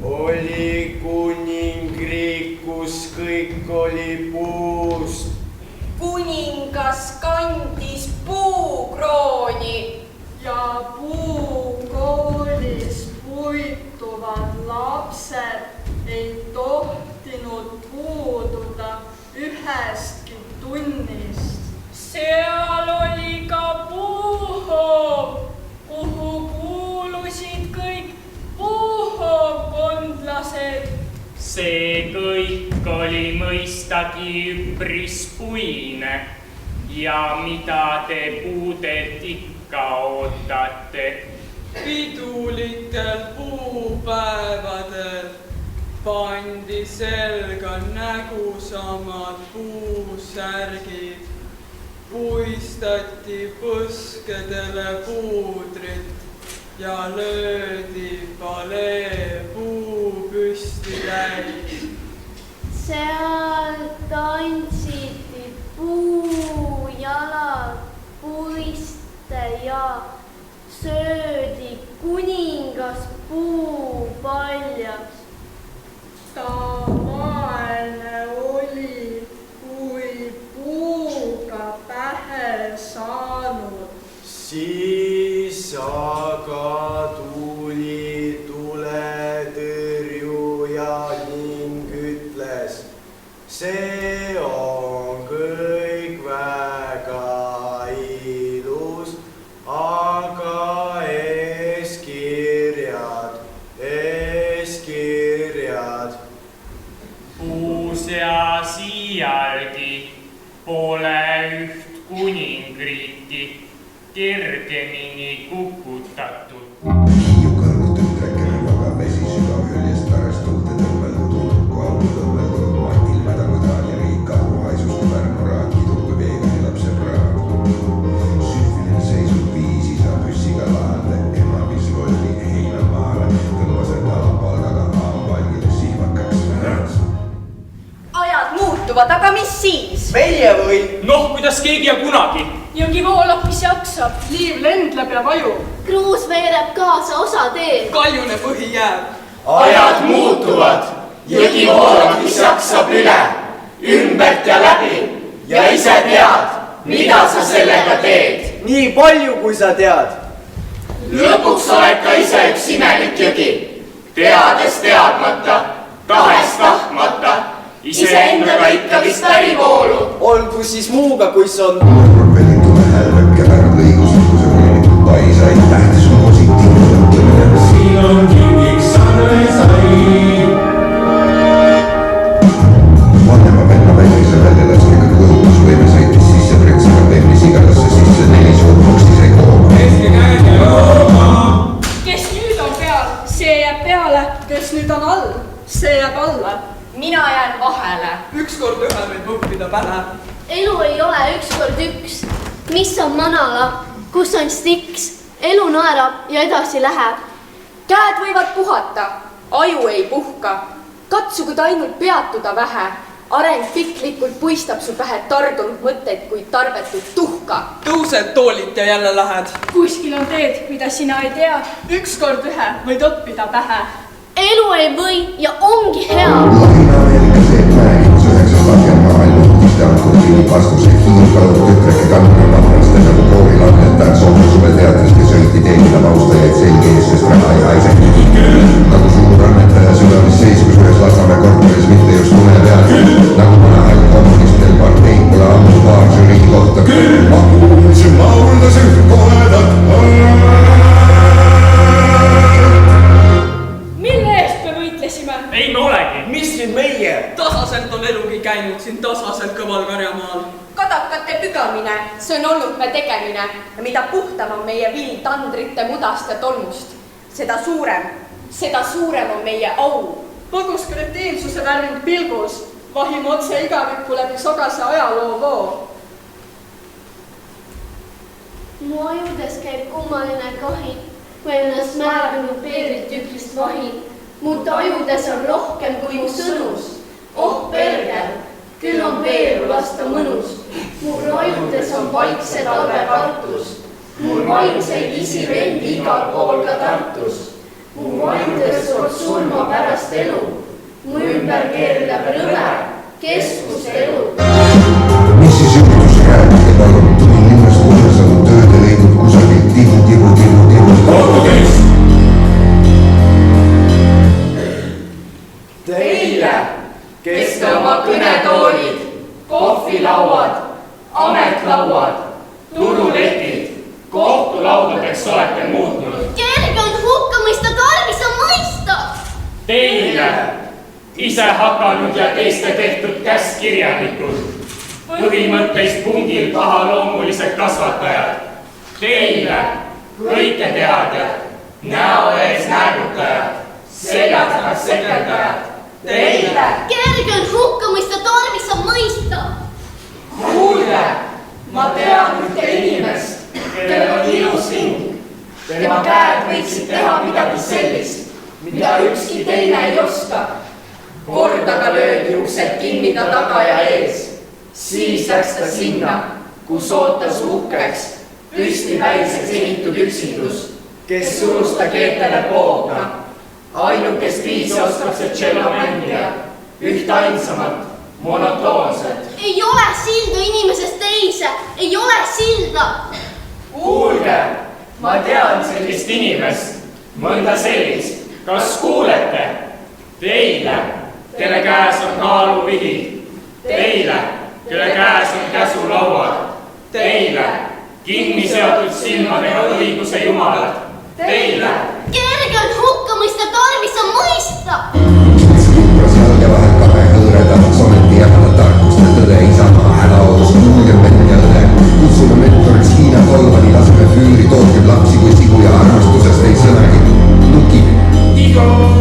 oli kuningriik, kus kõik oli puust. Kuningas kandis puukrooni ja puukoolis puituvad lapsed ei tohtinud puududa ühestki tunnist. Seal oli ka puuhoov, kuhu kuulusid kõik puuhoovkondlased. See kõik oli mõistagi üpris puine ja mida te puudelt ikka ootate? Pidulikel puupäevadel pandi selga nägusamad puusärgid, puistati põskedele puudrit ja löödi palee puupüsti täis. Seal tantsiti puujalad, puiste ja söödi kuningas puupaljaks. Ta vaene oli, kui puuga pähe saanud. Siis aga tuli tuletõrjuja ning ütles, see on kõik väga ilus, aga eeskirjad. Muuseas iialgi pole üht kuningriiki kergemini kukutatud. Hiiukarvu tütrekene magab vesi sügavhüljest pärast uute tõmmeldutud, kui alu tõmmeldunud matil mädanudaal ja riik aru haisust Pärnu-raad kidub, kui veega elab sõbrad. Süüfiline seisub viis isa püssiga laadle, ema viis rolli heinamaale, tõmbas enda alampalgaga aamvalgile sihmakaks. Ajad muutuvad, aga mis siis? Meie või? Noh, kuidas keegi ja kunagi. Jõgi voolab, mis jaksab. Liiv lendleb ja vajub. Kruus veereb kaasa osa teed. Kaljune põhi jääb. Ajad muutuvad, jõgi voolab, mis jaksab üle, ümbert ja läbi ja ise tead, mida sa sellega teed. Nii palju, kui sa tead. Lõpuks oled ka ise üks imelik jõgi, teades teadmata, tahes tahtmata, iseendaga ikka vist ärivoolu. Olgu siis muuga, kui see on. Velitume hälveke pärnud õiguslikkuse võlinikud paisaid, tähtis on positiivne mõtlemine. Siin on kingiks sarne sai. Vanema venna väikese väljalaskega kõhutusvõime sõitis sisse printsiga pemmis igadasse sisse 4 surnuksi sai kooma. Keske käed ja looma. Kes nüüd on peal, see jääb peale. Kes nüüd on all, see jääb alla. Mina jään vahele. Ükskord ühe võib õppida pähe. Elu ei ole ükskord üks. Mis on manala, kus on stiks, elu naerab ja edasi läheb. Käed võivad puhata, aju ei puhka. Katsugu ta ainult peatuda vähe. Areng piklikult puistab su pähe tardunud mõtteid, kui tarbetut tuhka. Tõused toolilt ja jälle lähed. Kuskil on teed, mida sina ei tea. Ükskord ühe võid õppida pähe. Elu ei või ja ongi hea. Ladina-Ameerika seeb mäekimus 9 lahjan maailm, mis teadkud kinni vastuse hiilkaud tütreke kannuna mahraste nagu koorilannetajad Soome suveteatris, kes õlti teenida austajaid selge ees, sest raha ei haise. Nagu suur annetaja südames seiskus ühes Lasnamäe korteris, mitte just une peal. Nagu vanahall kommunistel parteid pole ammu paar žürii kohta. Ma kuulsin lauldasid koledad. Mille eest me võitlesime? Ei me olegi. Mis nüüd meie? Tasaselt on elugi käinud siin tasaselt kõval karjamaal. Kadakate pügamine, see on olnud me tegemine. Ja mida puhtam on meie vild tandrite mudast ja tolmust, seda suurem on meie au. Põgus kretiivsuse värvinud pilgus vahime otse igavikku läbi sogase ajaloo voo. Mu ajudes käib kummaline kahin, kui ennast määrinud peeritüklist vahin. Mu tajudes on rohkem kui mu sõnus. Oh pergel, küll on veeru lasta mõnus. Mu rajutes on vaikse talve kartus. Mul vaimseid isi vendi igal pool ka Tartus. mu vaimdes kord surma pärast elu. Mu ümber keerleb rõve, keskust elu. Mis siis juhtus, rääkige palun, tulin linnast kuulesõnu tööd ja leidnud kusagilt tibu. Kohtu teist! Teile, kes te oma kõnetoolid, kohvilauad, ametlauad, turuletid, kohtulaudadeks olete muutnud. Kerge on hukka mõista, tarvis on mõista. Teile, ise hakanud ja teiste tehtud käskkirjanikud, põhimõtteist pungil pahaloomulised kasvatajad. Teile, kõiketeadjad, näo ees näägutajad, selja taga sekeldajad. Teile, Kerge on hukka mõista, tarvis on mõista. kuulge, ma tean ühte inimest, kellel on ilus hing. Tema käed võiksid teha midagi sellist, mida ükski teine ei oska. Kordaga löödi uksed kinni ta taga ja ees. Siis läks ta sinna, kus ootas uhkeks, püstipäiseks ehitud üksindus, kes surus ta keetele poogna. Ainukest viisi oskab see tšellomängija, üht ainsamat, monotoonset. Ei ole silda inimesest teise, ei ole silda. Kuulge, ma tean sellist inimest, mõnda sellist. Kas kuulete? Teile, kelle käes on kaaluvihid. Teile, kelle käes on käsulauad. Teile, kinni seotud silmadega õiguse jumalad. Teile. Kerge on hukka mõista, tarvis on mõista. Kipras jalge vahel kahe hõõredaks ometi jagada tarkust ja tõde isamaa hädaolus. Kulgem vend ja õde, kutsume mentoriks Hiina tolvani, laseme füüri, tootkem lapsi kui sigu ja armastusest ei sõnagi. Nukib.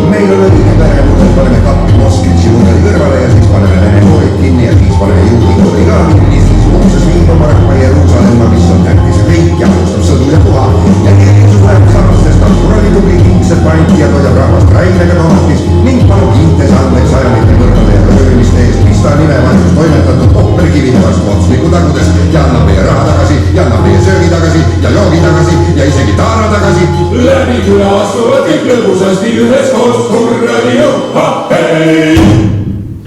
Meil on õige peremudel, paneme kappi Moskvitši mudeli kõrvale ja siis paneme Vene koorid kinni ja siis paneme juudi koodi ka kinni. Siis uudses viib oma rahva Jeruusalemma, mis on tähtis riik ja alustab sõdu ja puha. Ja Jeesus läheb sarnastest Arturali tubli kingsed panti ja toidab rahvast räimega tomatis ning palub kiintes andmeid sajamite kõrvale ja röövimiste eest, mis ta nimevansus toimetatud popperkivide vastu otsliku tagudes ja annab meie raha tagasi ja annab meie söögi tagasi ja joogi tagasi ja isegi taara tagasi. Läbi küla astuvad kõik lõbusasti üheskoos, kurrani jõuha, hei!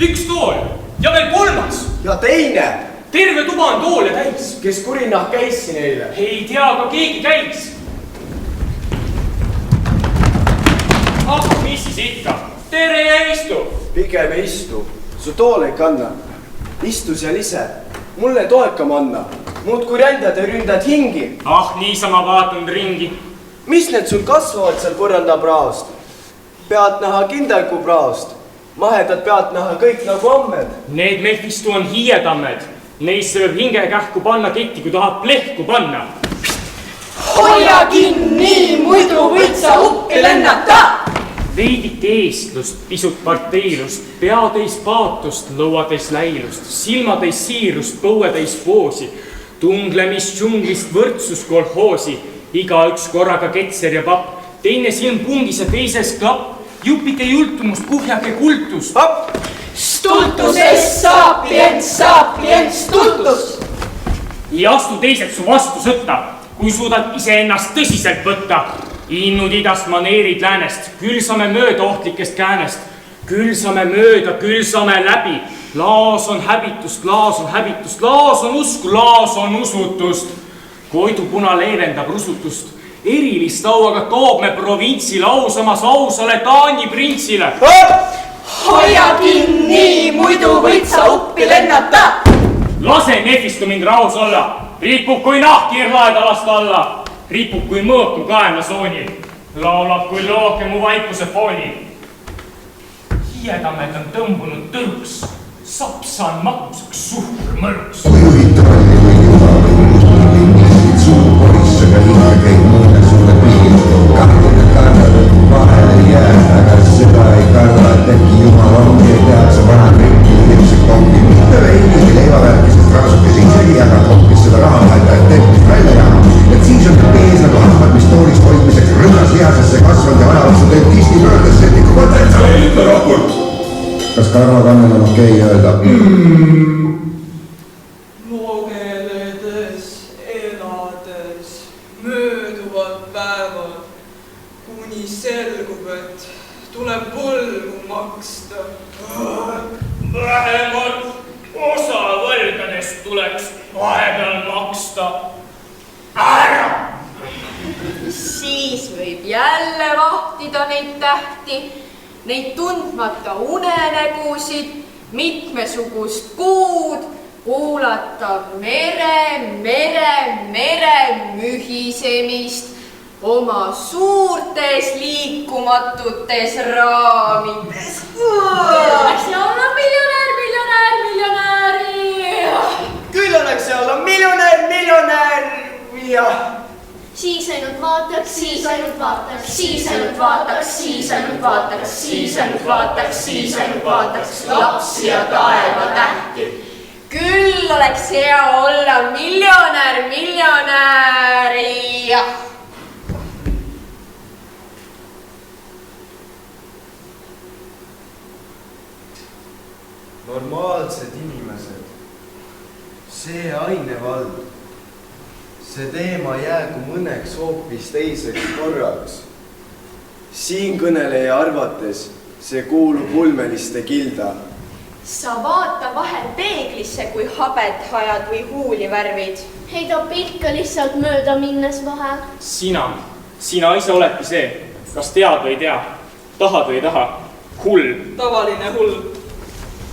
Üks tool ja veel kolmas. ja teine, Terve tuba on toole täis. kes kurinah käis siin eile. Ei tea, aga keegi käis. Ah, mis siis ikka? Tere ja istu. Pigem ei istu, su tool ei kanna. Istu seal ise, mulle toekam anna. Muudkui rändad ja ründad hingi. Ah, niisama vaatan ringi. Mis need sul kasvavad seal põranda praost? Pealtnäha kindelku praost. Mahedad pealtnäha kõik nagu ammed. Need Mephistu on hiietammed. Neisse võib hinge kähku panna ketti, kui tahab plehku panna. hoia kinni, muidu võid sa hukke lennata. Veidike eestlust, pisut parteilust, peatäis paatost, lõuatäis läilust, silmatäis siirust, põuetäis poosi, tunglemist džunglist võrdsus kolhoosi, igaüks korraga ketser ja papp, teine silm pungis ja teises klapp, jupike jultumust, kuhjake kultust. Stultus sapiens, stultus. Ja astu teised su vastu sõtta, kui suudad iseennast tõsiselt võtta. Innud idast maneerid läänest, küll saame mööda ohtlikest käänest. Küll saame mööda, küll saame läbi. Laas on häbitust, laas on häbitust, laas on usku, laas on usutust. Koidu puna leevendab rusutust. Erilist au aga toob me provintsile ausamas ausale Taani printsile. hoia kinni, muidu võid sa uppi lennata. Lase Mephistu mind rahus olla. Ripub kui nahkir laedalast alla. Ripub kui mõõku kaenlasoonil. Laulab kui looke mu vaikuse foonil. Hiiedamed on tõmbunud tõrks. Sapsa on magusaks suhkur mõrks. Kui juhid rolli või juba või muudkui missid suu porissaga hinge käib mõne sulle piil. Kahtune kannad vahele jää, aga seda ei karda, et äkki jumal ongi, ei tead sa vana krikki, ilmse kombi, mitte veini või leivavärkisest raasukes isegi jagad hoopis seda raha vaida, et tekkis välja jaga. Et siis on ta pees nagu hambad, mis tooris hoidmiseks rõõnas lihasesse kasvanud ja ajaloosse dentisti pöördes settiku mõtet. Sa ei ütle raport. Kas Karno Kannel on okei öelda? Logeledes, elades, mööduvad selgub, et tuleb võlgu maksta. Vähemalt osa võlgadest tuleks vahepeal maksta ära. Siis võib jälle vahtida neid tähti, neid tundmata unenägusid, mitmesugust kuud, kuulata mere mühisemist oma suurtes liikumatutes raamides. Oleks ja olla miljonär. Küll oleks ja olla miljonär ja... Siis ainult vaataks, siis ainult vaataks, siis ainult vaataks, siis ainult vaataks, siis ainult vaataks, siis ainult vaataks lapsi ja taevatähti. Küll oleks hea olla miljonär ja... Normaalsed inimesed, see ainevald, see teema jäägu mõneks hoopis teiseks korraks. Siinkõneleja arvates see kuulub ulmeliste kilda. Sa vaata vahel peeglisse, kui habet hajad või huuli värvid. Heida pilka lihtsalt mööda minnes vahel. Sina ise oledki see, kas tead või ei tea, tahad või ei taha, hull. Tavaline hull.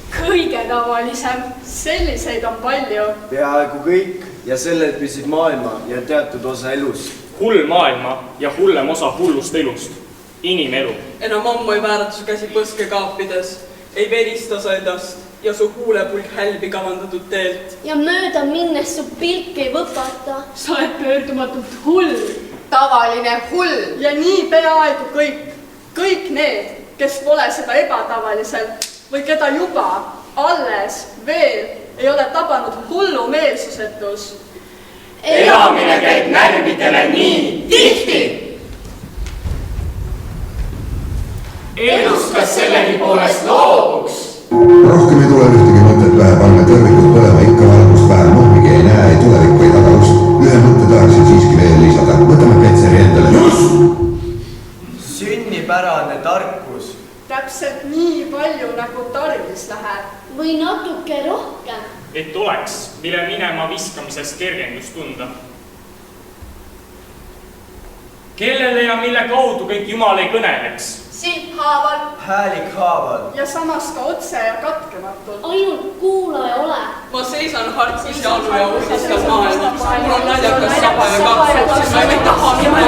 Kõige tavalisem, selliseid on palju. Peaaegu kõik ja sellel püsib maailma ja teatud osa elust. Hull maailma ja hullem osa hullust elust. Inimelu. Enam ammu ei väärata su käsi põskekaapides, ei verista sa edast ja su huulepulk hälbi kavandatud teelt. Ja mööda minnes su pilk ei võpata. Sa oled pöördumatult hull. Tavaline hull. Ja nii peaaegu kõik need, kes pole seda ebatavaliselt või keda juba alles veel ei ole tabanud hullumeelsusetus. Elamine käib närvidele nii tihti. Elust kas sellegi poolest loobuks? Rohkem ei tule ühtegi mõtet pähe panna, tervikud põlema ikka valgust vähe, muhvigi ei näe, ei tulevikku ei tagaust. Ühe mõtte tahaksin siiski veel lisada, võtame Petseri endale. Just! Sünnipärane tarkus. Täpselt nii palju, nagu tarvis läheb. Või natuke rohkem. Et oleks, mille minema viskamisest kergendust tunda. Kellele ja mille kaudu kõik Jumal ei kõneleks? Silthaaval. Häälik haaval. Ja samas ka otse ja katkematult. Ainult kuulaja ole. Ma seisan harkis jalu ja uudistan maailma. Mul on naljakas saba ja kaks. Ma ei taha minna.